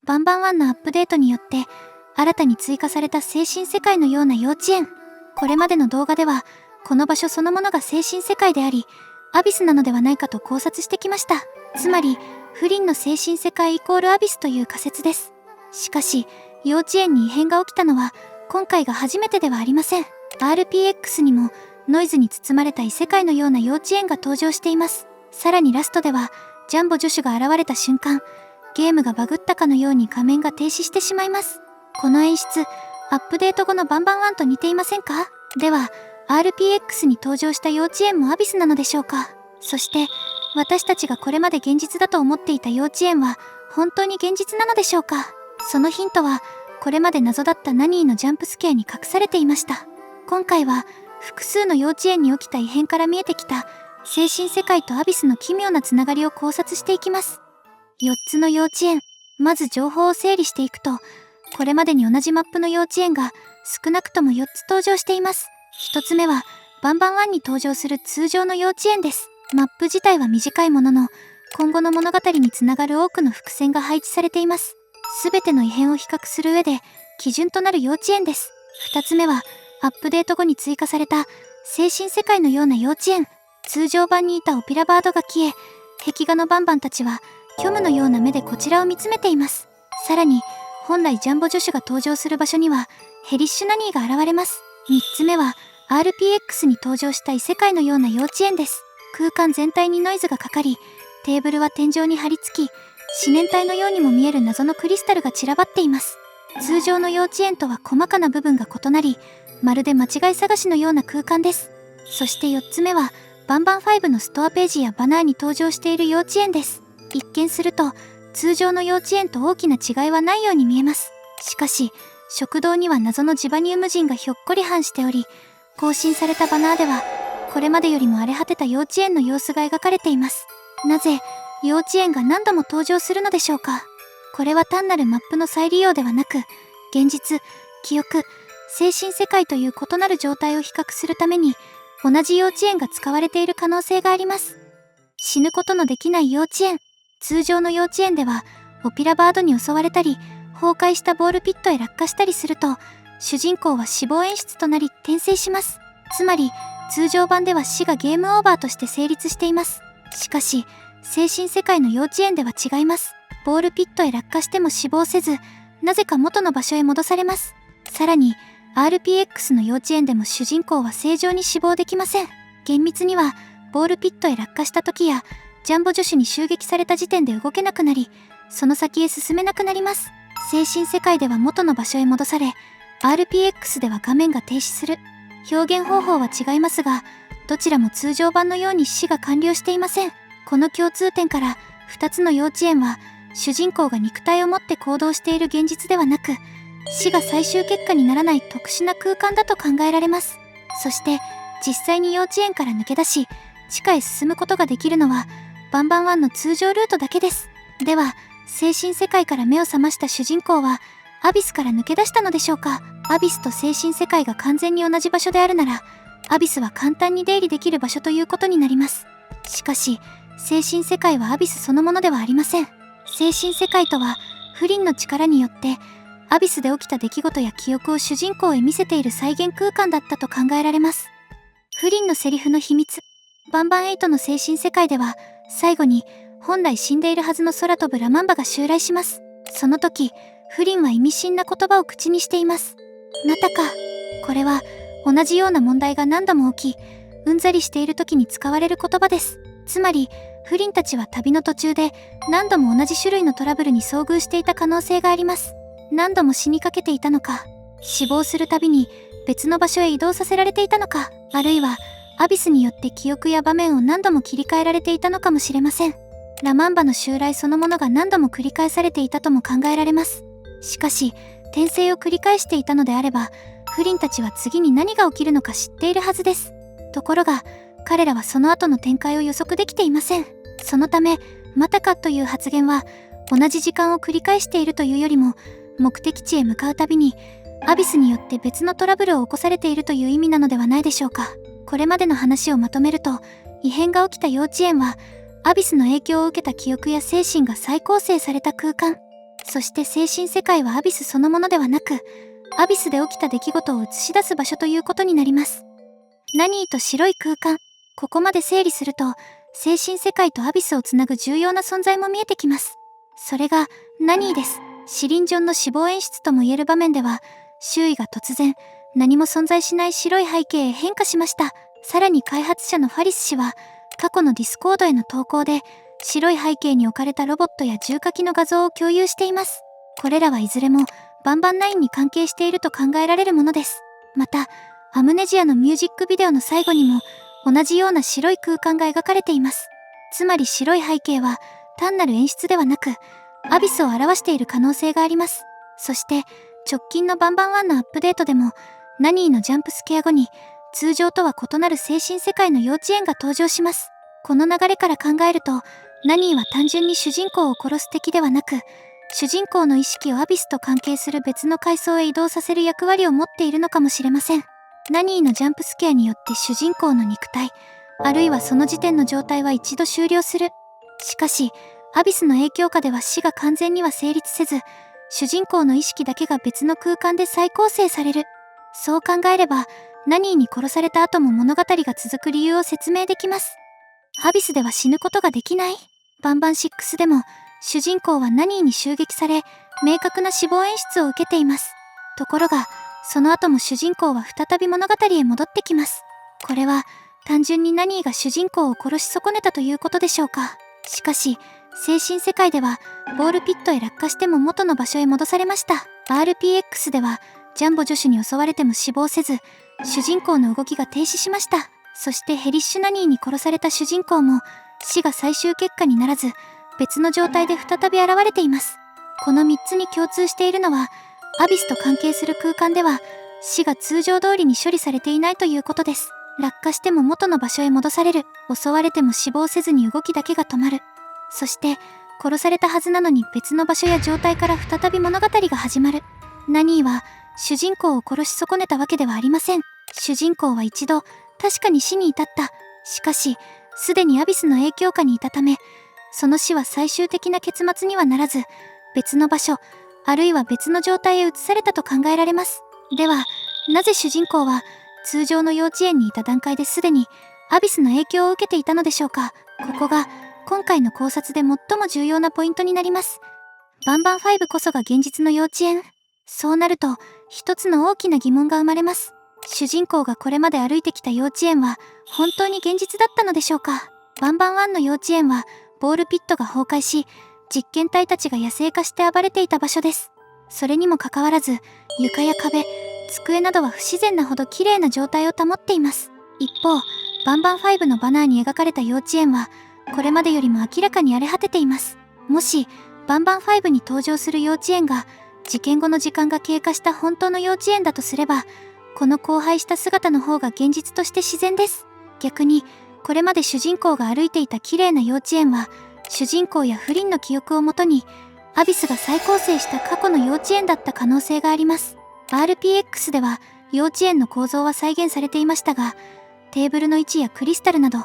バンバン1のアップデートによって新たに追加された精神世界のような幼稚園。これまでの動画ではこの場所そのものが精神世界でありアビスなのではないかと考察してきました。つまりフリンの精神世界イコールアビスという仮説です。しかし幼稚園に異変が起きたのは今回が初めてではありません。 RPX にもノイズに包まれた異世界のような幼稚園が登場しています。さらにラストではジャンボ助手が現れた瞬間ゲームがバグったかのように画面が停止してしまいます。この演出アップデート後のバンバン1と似ていませんか？では RPX に登場した幼稚園もアビスなのでしょうか？そして私たちがこれまで現実だと思っていた幼稚園は本当に現実なのでしょうか？そのヒントはこれまで謎だったナニーのジャンプスケアに隠されていました。今回は複数の幼稚園に起きた異変から見えてきた精神世界とアビスの奇妙なつながりを考察していきます。4つの幼稚園。まず情報を整理していくと、これまでに同じマップの幼稚園が少なくとも4つ登場しています。1つ目はバンバン1に登場する通常の幼稚園です。マップ自体は短いものの、今後の物語につながる多くの伏線が配置されています。すべての異変を比較する上で基準となる幼稚園です。2つ目はアップデート後に追加された精神世界のような幼稚園。通常版にいたオピラバードが消え、壁画のバンバンたちは虚無のような目でこちらを見つめています。さらに本来ジャンボ助手が登場する場所にはヘリッシュナニーが現れます。3つ目は RPX に登場した異世界のような幼稚園です。空間全体にノイズがかかり、テーブルは天井に張り付き、思念体のようにも見える謎のクリスタルが散らばっています。通常の幼稚園とは細かな部分が異なり、まるで間違い探しのような空間です。そして4つ目はバンバン5のストアページやバナーに登場している幼稚園です。一見すると通常の幼稚園と大きな違いはないように見えます。しかし食堂には謎のジバニウム人がひょっこり反しており、更新されたバナーではこれまでよりも荒れ果てた幼稚園の様子が描かれています。なぜ幼稚園が何度も登場するのでしょうか？これは単なるマップの再利用ではなく、現実、記憶、精神世界という異なる状態を比較するために同じ幼稚園が使われている可能性があります。死ぬことのできない幼稚園。通常の幼稚園ではオピラバードに襲われたり崩壊したボールピットへ落下したりすると主人公は死亡演出となり転生します。つまり通常版では死がゲームオーバーとして成立しています。しかし精神世界の幼稚園では違います。ボールピットへ落下しても死亡せず、なぜか元の場所へ戻されます。さらに RPX の幼稚園でも主人公は正常に死亡できません。厳密にはボールピットへ落下した時やジャンボ助手に襲撃された時点で動けなくなり、その先へ進めなくなります。精神世界では元の場所へ戻され、RPX では画面が停止する。表現方法は違いますが、どちらも通常版のように死が完了していません。この共通点から2つの幼稚園は主人公が肉体を持って行動している現実ではなく、死が最終結果にならない特殊な空間だと考えられます。そして実際に幼稚園から抜け出し地下へ進むことができるのはバンバン1の通常ルートだけです。では精神世界から目を覚ました主人公はアビスから抜け出したのでしょうか？アビスと精神世界が完全に同じ場所であるなら、アビスは簡単に出入りできる場所ということになります。しかし精神世界はアビスそのものではありません。精神世界とはフリンの力によってアビスで起きた出来事や記憶を主人公へ見せている再現空間だったと考えられます。フリンのセリフの秘密。バンバン8の精神世界では最後に本来死んでいるはずの空飛ぶラマンバが襲来します。その時フリンは意味深な言葉を口にしています。またか。これは同じような問題が何度も起き、うんざりしている時に使われる言葉です。つまりフリンたちは旅の途中で何度も同じ種類のトラブルに遭遇していた可能性があります。何度も死にかけていたのか、死亡するたびに別の場所へ移動させられていたのか、あるいはアビスによって記憶や場面を何度も切り替えられていたのかもしれません。ラマンバの襲来そのものが何度も繰り返されていたとも考えられます。しかし転生を繰り返していたのであれば、フリンたちは次に何が起きるのか知っているはずです。ところが彼らはその後の展開を予測できていません。そのためまたかという発言は同じ時間を繰り返しているというよりも、目的地へ向かうたびにアビスによって別のトラブルを起こされているという意味なのではないでしょうか。これまでの話をまとめると、異変が起きた幼稚園はアビスの影響を受けた記憶や精神が再構成された空間。そして精神世界はアビスそのものではなく、アビスで起きた出来事を映し出す場所ということになります。ナニーと白い空間、ここまで整理すると、精神世界とアビスをつなぐ重要な存在も見えてきます。それが、ナニーです。シリンジョンの死亡演出とも言える場面では、周囲が突然、何も存在しない白い背景へ変化しました。さらに開発者のファリス氏は、過去のディスコードへの投稿で、白い背景に置かれたロボットや重火器の画像を共有しています。これらはいずれも、バンバン9に関係していると考えられるものです。また、アムネジアのミュージックビデオの最後にも、同じような白い空間が描かれています。つまり白い背景は、単なる演出ではなく、アビスを表している可能性があります。そして、直近のバンバン1のアップデートでも、ナニーのジャンプスケア後に、通常とは異なる精神世界の幼稚園が登場します。この流れから考えると、ナニーは単純に主人公を殺す敵ではなく、主人公の意識をアビスと関係する別の階層へ移動させる役割を持っているのかもしれません。ナニーのジャンプスケアによって主人公の肉体、あるいはその時点の状態は一度終了する。しかし、アビスの影響下では死が完全には成立せず、主人公の意識だけが別の空間で再構成される。そう考えれば、ナニーに殺された後も物語が続く理由を説明できます。アビスでは死ぬことができない。バンバン6でも、主人公はナニーに襲撃され、明確な死亡演出を受けています。ところが、その後も主人公は再び物語へ戻ってきます。これは、単純にナニーが主人公を殺し損ねたということでしょうか。しかし、精神世界では、ボールピットへ落下しても元の場所へ戻されました。RPX では、ジャンボ助手に襲われても死亡せず、主人公の動きが停止しました。そしてヘリッシュナニーに殺された主人公も、死が最終結果にならず、別の状態で再び現れています。この3つに共通しているのは、アビスと関係する空間では、死が通常通りに処理されていないということです。落下しても元の場所へ戻される。襲われても死亡せずに動きだけが止まる。そして、殺されたはずなのに別の場所や状態から再び物語が始まる。ナニーは、主人公を殺し損ねたわけではありません。主人公は一度、確かに死に至った。しかし、すでにアビスの影響下にいたため、その死は最終的な結末にはならず、別の場所、あるいは別の状態へ移されたと考えられます。では、なぜ主人公は、通常の幼稚園にいた段階ですでに、アビスの影響を受けていたのでしょうか。ここが、今回の考察で最も重要なポイントになります。バンバン5こそが現実の幼稚園。そうなると、一つの大きな疑問が生まれます。主人公がこれまで歩いてきた幼稚園は、本当に現実だったのでしょうか。バンバン1の幼稚園は、ボールピットが崩壊し、実験体たちが野生化して暴れていた場所です。それにもかかわらず、床や壁、机などは不自然なほど綺麗な状態を保っています。一方、バンバン5のバナーに描かれた幼稚園は、これまでよりも明らかに荒れ果てています。もし、バンバン5に登場する幼稚園が、事件後の時間が経過した本当の幼稚園だとすれば、この荒廃した姿の方が現実として自然です。逆に、これまで主人公が歩いていた綺麗な幼稚園は、主人公やフリンの記憶をもとに、アビスが再構成した過去の幼稚園だった可能性があります。RPX では、幼稚園の構造は再現されていましたが、テーブルの位置やクリスタルなど、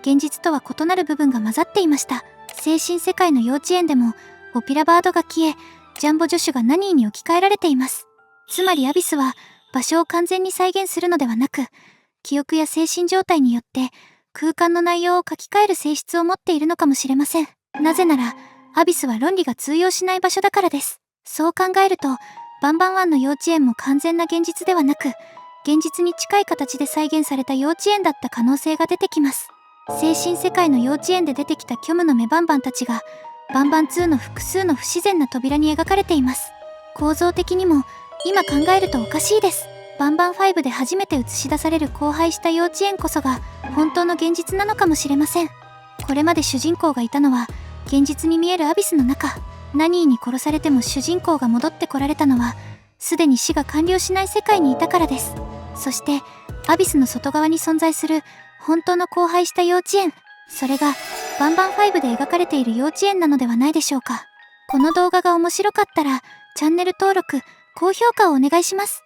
現実とは異なる部分が混ざっていました。精神世界の幼稚園でも、オピラバードが消え、ジャンボ助手がナニーに置き換えられています。つまりアビスは、場所を完全に再現するのではなく、記憶や精神状態によって空間の内容を書き換える性質を持っているのかもしれません。なぜなら、アビスは論理が通用しない場所だからです。そう考えると、バンバン1の幼稚園も完全な現実ではなく、現実に近い形で再現された幼稚園だった可能性が出てきます。精神世界の幼稚園で出てきた虚無のメバンバンたちが、バンバン2の複数の不自然な扉に描かれています。構造的にも、今考えるとおかしいです。バンバン5で初めて映し出される荒廃した幼稚園こそが本当の現実なのかもしれません。これまで主人公がいたのは現実に見えるアビスの中。ナニーに殺されても主人公が戻ってこられたのはすでに死が完了しない世界にいたからです。そしてアビスの外側に存在する本当の荒廃した幼稚園。それがバンバン5で描かれている幼稚園なのではないでしょうか。この動画が面白かったらチャンネル登録、高評価をお願いします。